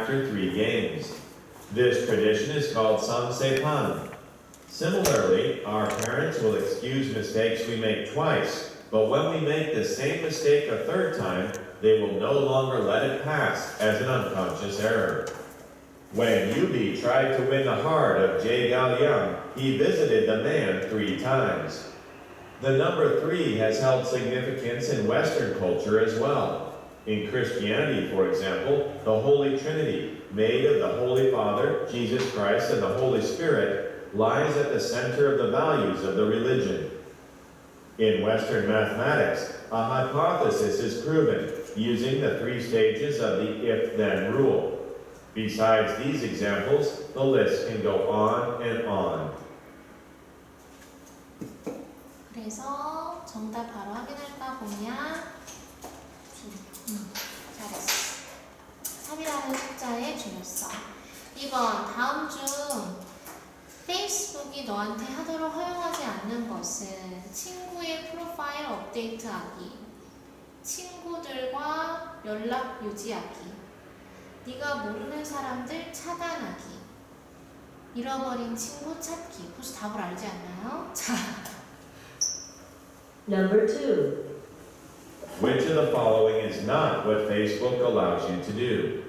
after 3 games. This tradition is called samsepan. Similarly, our parents will excuse mistakes we make twice, but when we make the same mistake a 3rd time, they will no longer let it pass as an unconscious error. When Yubi tried to win the heart of Jae Gal-young, he visited the man 3 times. The number 3 has held significance in Western culture as well. In Christianity, for example, the Holy Trinity, made of the Holy Father, Jesus Christ, and the Holy Spirit, lies at the center of the values of the religion. In Western mathematics, a hypothesis is proven using the 3 stages of the if-then rule. Besides these examples, the list can go on and on. 그래서 정답 바로 확인할까 보면 잘했어. 3이라는 숫자에 줄였어. 2번 다음 중 페이스북이 너한테 하도록 허용하지 않는 것은 친구의 프로파일 업데이트하기, 친구들과 연락 유지하기, 네가 모르는 사람들 차단하기, 잃어버린 친구 찾기. 벌써 답을 알지 않나요? 자. Number 2. Which of the following is not what Facebook allows you to do?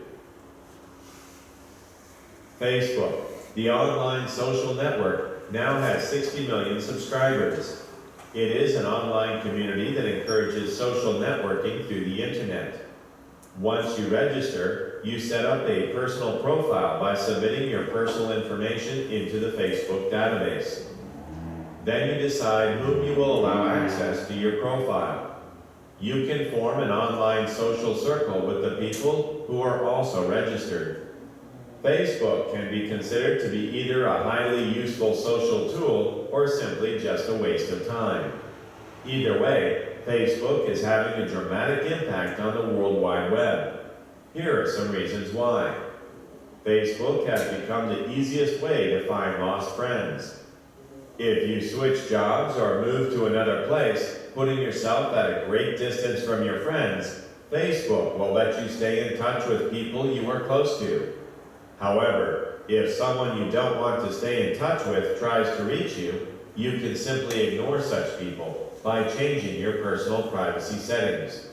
Facebook, the online social network, now has 60 million subscribers. It is an online community that encourages social networking through the internet. Once you register, you set up a personal profile by submitting your personal information into the Facebook database. Then you decide whom you will allow access to your profile. You can form an online social circle with the people who are also registered. Facebook can be considered to be either a highly useful social tool or simply just a waste of time. Either way, Facebook is having a dramatic impact on the World Wide Web. Here are some reasons why. Facebook has become the easiest way to find lost friends. If you switch jobs or move to another place, putting yourself at a great distance from your friends, Facebook will let you stay in touch with people you are close to. However, if someone you don't want to stay in touch with tries to reach you, you can simply ignore such people by changing your personal privacy settings.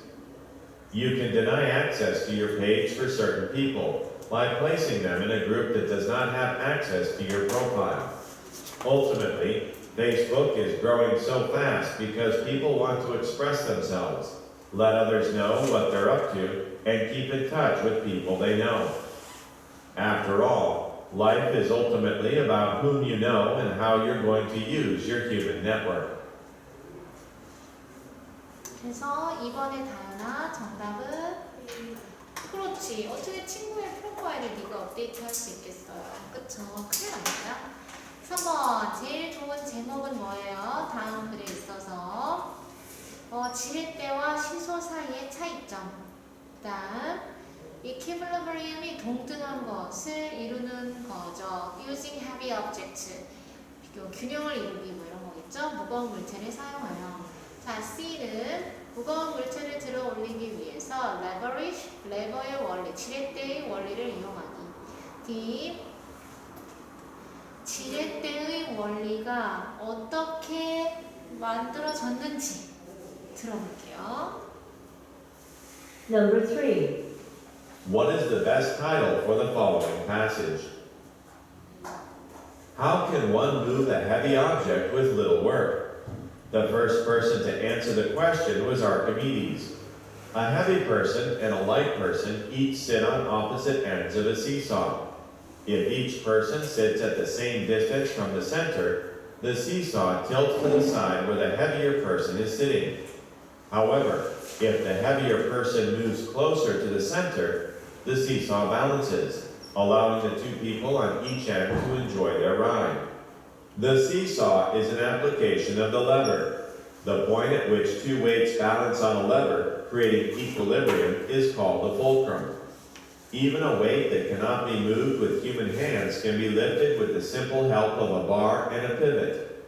You can deny access to your page for certain people by placing them in a group that does not have access to your profile. Ultimately, Facebook is growing so fast because people want to express themselves, let others know what they're up to, and keep in touch with people they know. After all, life is ultimately about whom you know and how you're going to use your human network. 그래서 2번의 다현아 정답은 그렇지. 어떻게 친구의 프로파일을 네가 업데이트할 수 있겠어요. 그쵸? 큰일 납니다. 3번 제일 좋은 제목은 뭐예요? 다음 글에 있어서 지렛대와 시소 사이의 차이점. 그 다음 equilibrium이 동등한 것을 이루는 거죠. using heavy objects. 균형을 이루기 뭐 이런 거겠죠? 무거운 물체를 사용하여. 자, C는 무거운 물체를 들어 올리기 위해서 leverage, 레버의 원리, 지렛대의 원리를 이용하기. D, 지렛대의 원리가 어떻게 만들어졌는지 들어볼게요. Number 3. What is the best title for the following passage? How can one move a heavy object with little work? The first person to answer the question was Archimedes. A heavy person and a light person each sit on opposite ends of a seesaw. If each person sits at the same distance from the center, the seesaw tilts to the side where the heavier person is sitting. However, if the heavier person moves closer to the center, the seesaw balances, allowing the 2 people on each end to enjoy their ride. The seesaw is an application of the lever. The point at which 2 weights balance on a lever, creating equilibrium, is called the fulcrum. Even a weight that cannot be moved with human hands can be lifted with the simple help of a bar and a pivot.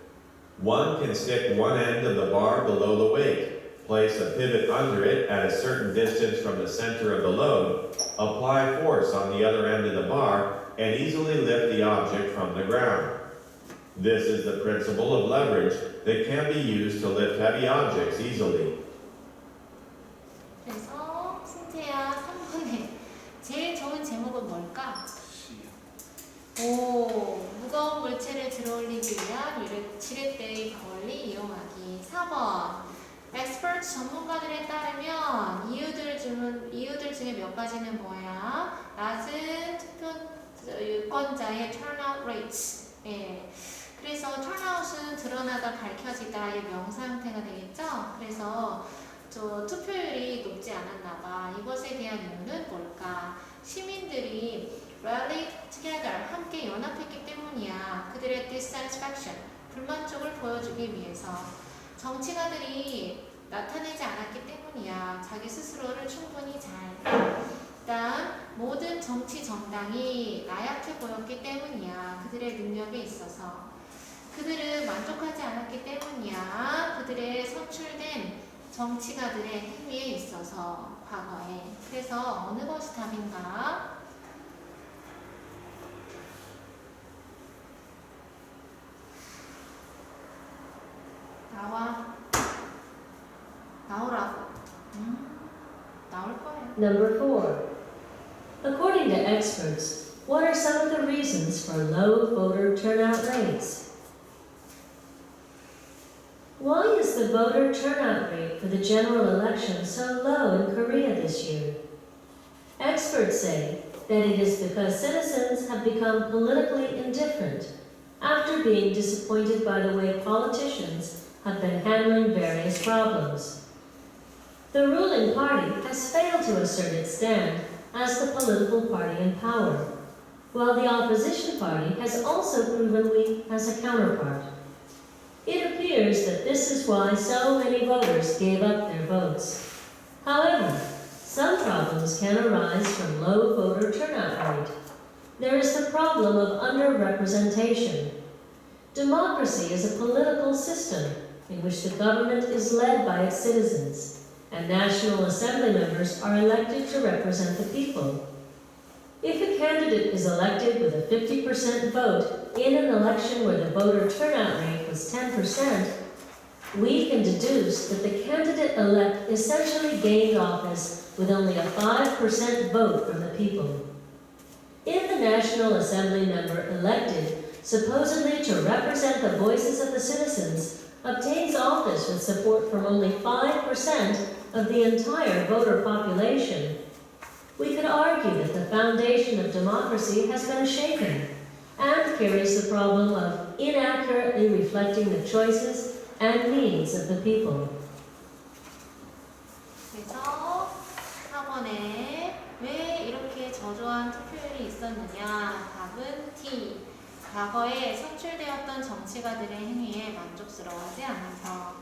One can stick one end of the bar below the weight, Place a pivot under it at a certain distance from the center of the load, apply force on the other end of the bar, and easily lift the object from the ground. This is the principle of leverage that can be used to lift heavy objects easily. 그래서 승태야 3번에 제일 좋은 제목은 뭘까? 오, 무거운 물체를 들어올리기 위한 지렛대의 거리 이용하기. 4번. experts 전문가들에 따르면 이유들 중에 몇 가지는 뭐야? 낮은 투표 유권자의 turnout rates. 예. 그래서 turnout은 드러나다 밝혀지다의 명사 형태가 되겠죠? 그래서 투표율이 높지 않았나 봐. 이것에 대한 이유는 뭘까? 시민들이 rallied together, 함께 연합했기 때문이야. 그들의 dissatisfaction, 불만족을 보여주기 위해서. 정치가들이 나타내지 않았기 때문이야. 자기 스스로를 충분히 잘. 일단 모든 정치 정당이 나약해 보였기 때문이야. 그들의 능력에 있어서. 그들은 만족하지 않았기 때문이야. 그들의 선출된 정치가들의 행위에 있어서 과거에. 그래서 어느 것이 답인가? 나오라고. 나올 거예요. Number 4. According to experts, what are some of the reasons for low voter turnout rates? Why is the voter turnout rate for the general election so low in Korea this year? Experts say that it is because citizens have become politically indifferent after being disappointed by the way politicians have been handling various problems. The ruling party has failed to assert its stand as the political party in power, while the opposition party has also proven weak as a counterpart. It appears that this is why so many voters gave up their votes. However, some problems can arise from low voter turnout rate. There is the problem of underrepresentation. Democracy is a political system in which the government is led by its citizens, and National Assembly members are elected to represent the people. If a candidate is elected with a 50% vote in an election where the voter turnout rate was 10%, we can deduce that the candidate-elect essentially gained office with only a 5% vote from the people. If the National Assembly member elected, supposedly to represent the voices of the citizens, obtains office with support from only 5% of the entire voter population, we could argue that the foundation of democracy has been shaken and carries the problem of inaccurately reflecting the choices and needs of the people. 그래서 4번에 왜 이렇게 저조한 투표율이 있었느냐? 답은 D. 과거에 선출되었던 정치가들의 행위에 만족스러워하지 않아서.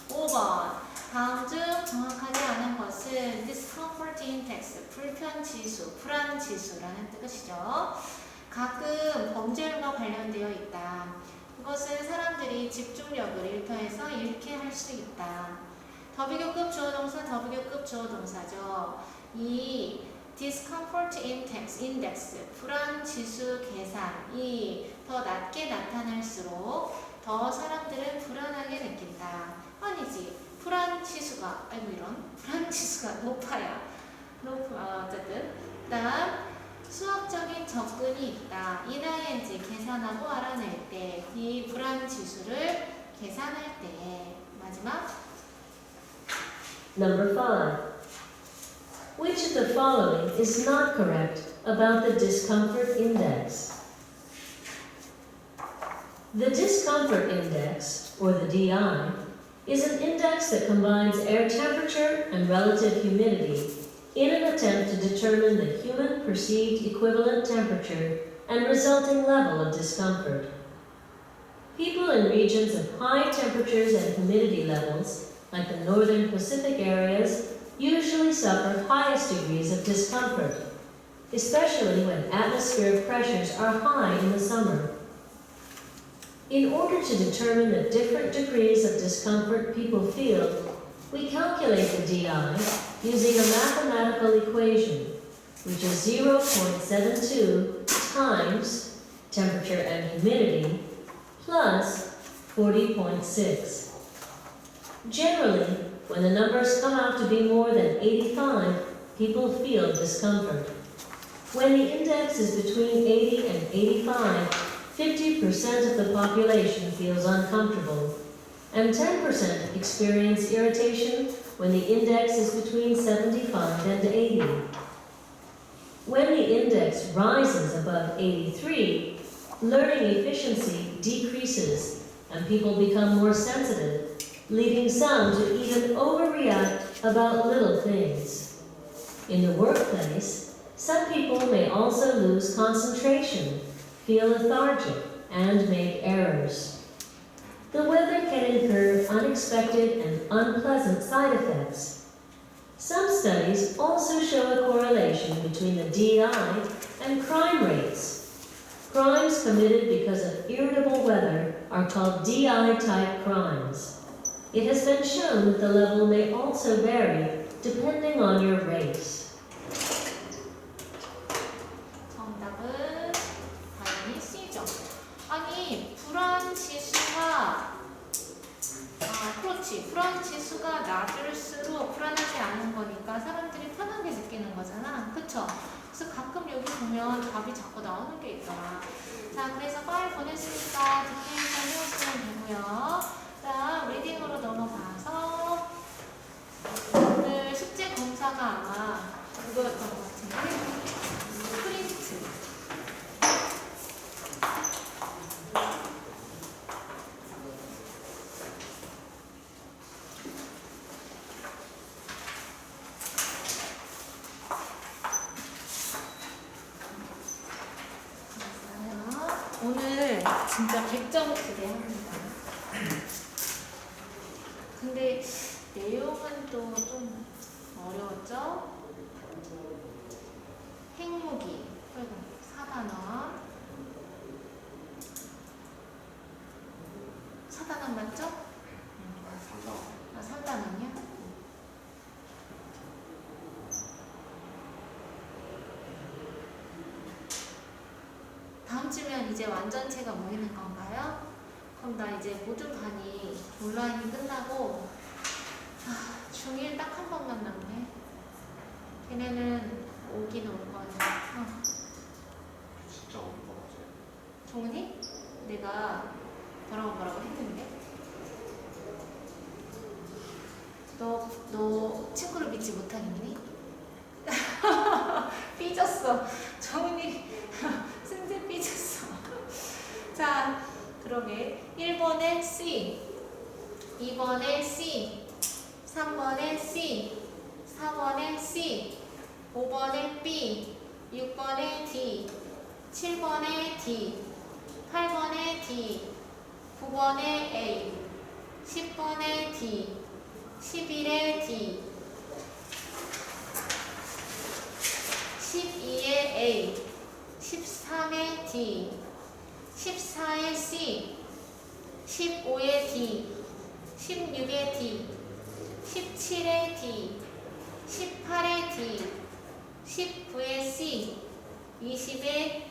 5번. 다음 중 정확하지 않은 것은 discomfort index, 불편지수, 불안지수라는 뜻이죠. 가끔 범죄율과 관련되어 있다. 이것은 사람들이 집중력을 일터에서 잃게 할 수 있다. 더비교급 주어동사, 더비교급 주어동사죠. 이 discomfort index, 불안지수 계산이 더 낮게 나타날수록 더 사람들은 불안하게 느낀다. 아니지. 불안지수가 높아야. 어쨌든. 다음, 수학적인 접근이 있다. ing, 계산하고 알아낼 때. 이 불안지수를 계산할 때. 마지막. Number 5. Which of the following is not correct about the discomfort index? The discomfort index, or the DI, is an index that combines air temperature and relative humidity in an attempt to determine the human perceived equivalent temperature and resulting level of discomfort. People in regions of high temperatures and humidity levels, like the northern Pacific areas, usually suffer highest degrees of discomfort, especially when atmospheric pressures are high in the summer. In order to determine the different degrees of discomfort people feel, We calculate the DI using a mathematical equation, which is 0.72 times temperature and humidity plus 40.6. Generally, when the numbers come out to be more than 85, people feel discomfort. When the index is between 80 and 85, 50% of the population feels uncomfortable, and 10% experience irritation when the index is between 75 and 80. When the index rises above 83, learning efficiency decreases and people become more sensitive, leading some to even overreact about little things. In the workplace, some people may also lose concentration, feel lethargic, and make errors. The weather can incur unexpected and unpleasant side effects. Some studies also show a correlation between the DI and crime rates. Crimes committed because of irritable weather are called DI-type crimes. It has been shown that the level may also vary depending on your race. 정답은 당연히 C죠. 아니, 불안 지수가 그렇지. 불안 지수가 낮을수록 불안하지 않은 거니까 사람들이 편하게 느끼는 거잖아. 그쵸? 그래서 가끔 여기 보면 답이 자꾸 나오는 게 있더라. 자, 그래서 파일 보냈으니까 디테일만 해오시면 되고요. 자, 리딩으로 넘어가서 오늘 숙제 검사가 아마 그거였던 것 같은데 프린트. 오늘 진짜 100점 기대합니다. 근데 내용은 또 좀 어려웠죠? 핵무기, 4단원. 4단원 맞죠? 3단원이요? 다음 주면 이제 완전체가 모이는 건가요? 그럼 나 이제 모든 반이 온라인이 끝나고 중1 딱 한 번만 남네. 걔네는 오긴 올 거야. 진짜 어려운 거 맞아요? 종은이? 내가 뭐라고 했는데? 너 친구를 믿지 못하겠니? 삐졌어. 종은이 승재 삐졌어. 자, 그러게 1번에 C, 2번에 C, 3번에 C, 4번에 C, 5번에 B, 6번에 D, 7번에 D, 8번에 D, 9번에 A, 10번에 D, 11에 D, 12에 A, 13에 D, 14에 C, 15에 D, 16에 D, 17에 D, 18에 D, 19에 C, 20에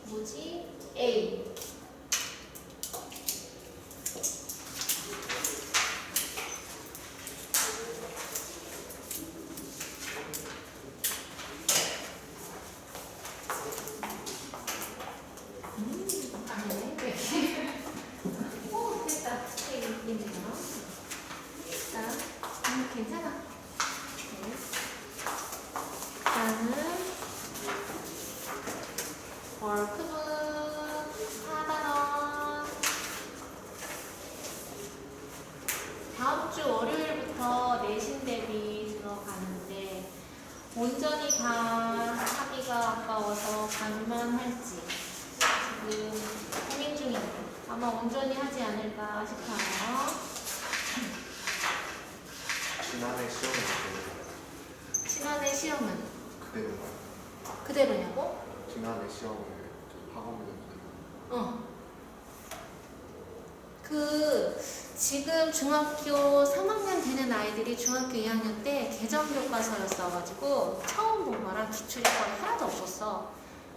뭐지? A. 괜찮아. 다음은 월크북 4단원. 다음 주 월요일부터 내신 대비 들어가는데 온전히 다 하기가 아까워서 반만 할지 지금 고민 중인데 아마 온전히 하지 않을까 싶어요. 지난해 시험은 지난해 시험은 그대로인가요? 그대로냐고? 지난해 시험을 학원에서 어. 지금 중학교 3학년 되는 아이들이 중학교 2학년 때 개정교과서였어가지고 처음 본 거랑 기출이 거의 하나도 없었어.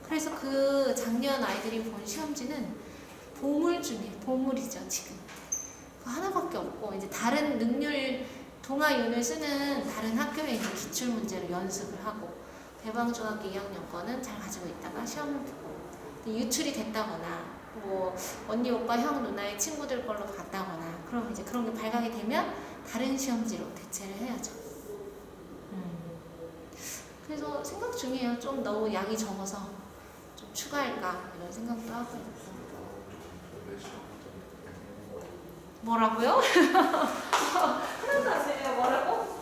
그래서 그 작년 아이들이 본 시험지는 보물 중에 보물이죠 지금. 그거 하나밖에 없고 이제 다른 능률 동아윤을 쓰는 다른 학교에 이제 기출 문제를 연습을 하고 대방중학교 2학년 거는 잘 가지고 있다가 시험을 보고 유출이 됐다거나 뭐 언니 오빠 형 누나의 친구들 걸로 갔다거나 그럼 이제 그런 게 발각이 되면 다른 시험지로 대체를 해야죠. 그래서 생각 중이에요. 좀 너무 양이 적어서 좀 추가할까 이런 생각도 하고 있고. 뭐라고요? 하나도 안 들려요. 뭐라고?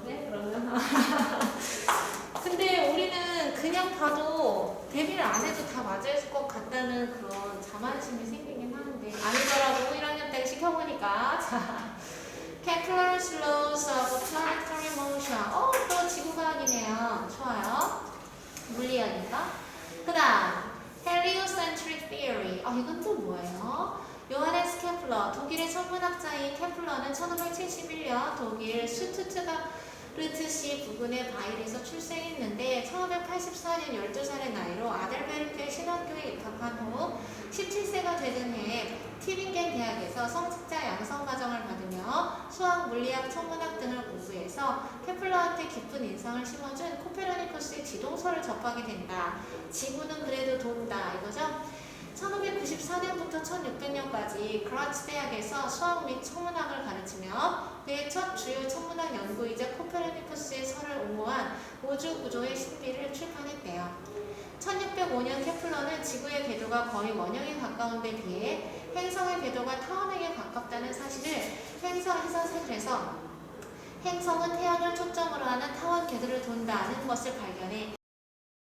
그래? 그러면 근데 우리는 그냥 봐도 대비를 안 해도 다 맞을 것 같다는 그런 자만심이 생기긴 하는데 아니더라고 1학년 때 시켜보니까. 자, Capillary laws of planetary motion. 또 지구과학이네요. 좋아요. 물리학인가? 그 다음 heliocentric theory. 이건 또 뭐예요? 요하네스 케플러, 독일의 천문학자인 케플러는 1571년 독일 슈투트가르트시 부근의 바일에서 출생했는데 1584년 12살의 나이로 아델베르크 신학교에 입학한 후 17세가 되던 해에 티빙겐 대학에서 성직자 양성 과정을 받으며 수학, 물리학, 천문학 등을 공부해서 케플러한테 깊은 인상을 심어준 코페르니쿠스의 지동설을 접하게 된다. 지구는 그래도 돈다 이거죠? 1594년부터 1600년까지 그라츠 대학에서 수학 및 천문학을 가르치며 그의 첫 주요 천문학 연구이자 코페르니쿠스의 설을 옹호한 우주 구조의 신비를 출판했대요. 1605년 케플러는 지구의 궤도가 거의 원형에 가까운 데 비해 행성의 궤도가 타원에게 가깝다는 사실을 해서 행성은 태양을 초점으로 하는 타원 궤도를 돈다는 것을 발견해